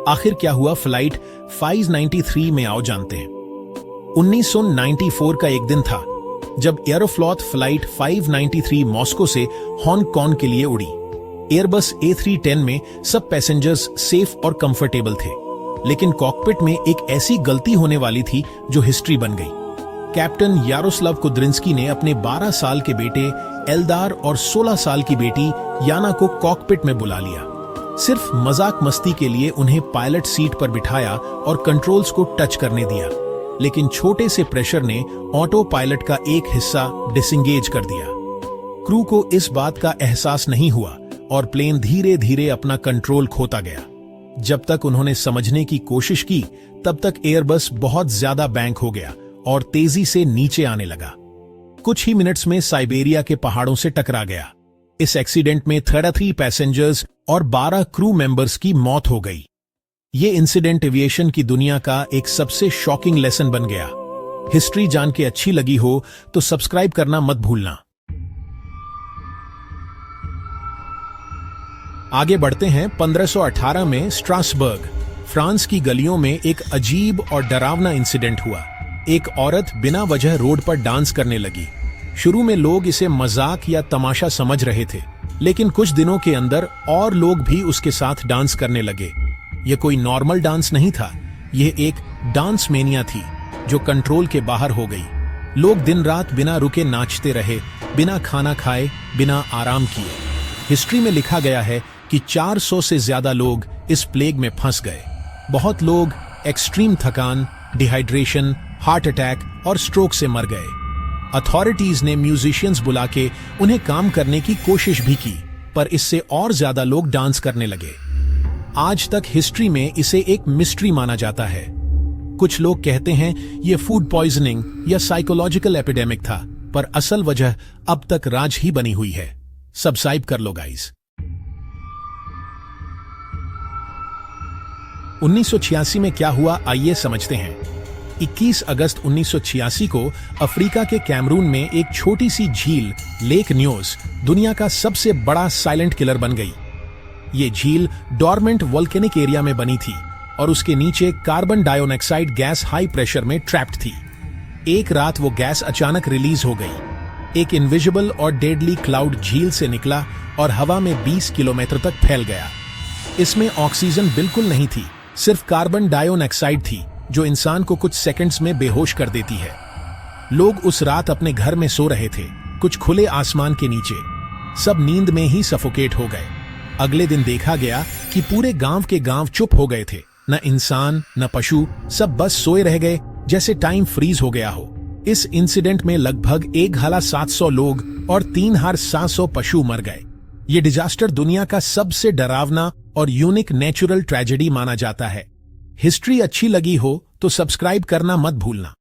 आखिर क्या हुआ फ्लाइट 593 में, आओ जानते हैं। 1994 का एक दिन था जब एरोफ्लॉट फ्लाइट 593 मॉस्को से हांगकांग के लिए उड़ी। एयरबस A310 में सब पैसेंजर्स सेफ और कंफर्टेबल थे, लेकिन कॉकपिट में एक ऐसी गलती होने वाली थी जो हिस्ट्री बन गई। कैप्टन यारोस्लाव कुद्रिंस्की ने अपने 12 साल के बेटे एल्दार और 16 साल की बेटी याना को कॉकपिट में बुला लिया। सिर्फ मजाक मस्ती के लिए उन्हें पायलट सीट पर बिठाया और कंट्रोल्स को टच करने दिया, लेकिन छोटे से प्रेशर ने ऑटो पायलट का एक हिस्सा डिसंगेज कर दिया। क्रू को इस बात का एहसास नहीं हुआ और प्लेन धीरे धीरे अपना कंट्रोल खोता गया। जब तक उन्होंने समझने की कोशिश की, तब तक एयरबस बहुत ज्यादा बैंक हो गया और तेजी से नीचे आने लगा। कुछ ही मिनट्स में साइबेरिया के पहाड़ों से टकरा गया। इस एक्सीडेंट में 33 पैसेंजर्स और 12 क्रू मेंबर्स की मौत हो गई। ये इंसिडेंट एविएशन की दुनिया का एक सबसे शॉकिंग लेसन बन गया। हिस्ट्री जान के अच्छी लगी हो तो सब्सक्राइब करना मत भूलना। आगे बढ़ते हैं। 1518 में स्ट्रासबर्ग, फ्रांस की गलियों में एक अजीब और डरावना इंसिडेंट हुआ। एक औरत बिना वजह रोड पर डांस करने लगी। शुरू में लोग इसे मजाक या तमाशा समझ रहे थे, लेकिन कुछ दिनों के अंदर और लोग भी उसके साथ डांस करने लगे। यह कोई नॉर्मल डांस नहीं था, यह एक डांस मेनिया थी जो कंट्रोल के बाहर हो गई। लोग दिन रात बिना रुके नाचते रहे, बिना खाना खाए, बिना आराम किए। हिस्ट्री में लिखा गया है कि 400 से ज्यादा लोग इस प्लेग में फंस गए। बहुत लोग एक्सट्रीम थकान, डिहाइड्रेशन, हार्ट अटैक और स्ट्रोक से मर गए। अथॉरिटीज ने म्यूजिशियंस बुला के उन्हें काम करने की कोशिश भी की, पर इससे और ज्यादा लोग डांस करने लगे। आज तक हिस्ट्री में इसे एक मिस्ट्री माना जाता है। कुछ लोग कहते हैं यह फूड पॉइजनिंग या साइकोलॉजिकल एपिडेमिक था, पर असल वजह अब तक राज ही बनी हुई है। सब्सक्राइब कर लो गाइस। 1986 में क्या हुआ, आइए समझते हैं। 21 अगस्त 1986 को अफ्रीका के कैमरून में एक छोटी सी झील लेक न्योस दुनिया का सबसे बड़ा साइलेंट किलर बन गई। ये झील डॉर्मेंट वोल्केनिक एरिया में बनी थी और उसके नीचे carbon dioxide gas high pressure में ट्रैप्ड थी। एक रात वो गैस अचानक रिलीज हो गई। एक इनविजिबल और डेडली क्लाउड झील से निकला और हवा में 20 किलोमीटर तक फैल गया। इसमें ऑक्सीजन बिल्कुल नहीं थी, सिर्फ कार्बन डाइऑक्साइड थी जो इंसान को कुछ सेकंड्स में बेहोश कर देती है। लोग उस रात अपने घर में सो रहे थे, कुछ खुले आसमान के नीचे। सब नींद में ही सफोकेट हो गए। अगले दिन देखा गया कि पूरे गांव के गांव चुप हो गए थे। न इंसान न पशु, सब बस सोए रह गए, जैसे टाइम फ्रीज हो गया हो। इस इंसिडेंट में लगभग 1,700 लोग और 3,700 पशु मर गए। ये डिजास्टर दुनिया का सबसे डरावना और यूनिक नेचुरल ट्रेजेडी माना जाता है। हिस्ट्री अच्छी लगी हो तो सब्सक्राइब करना मत भूलना।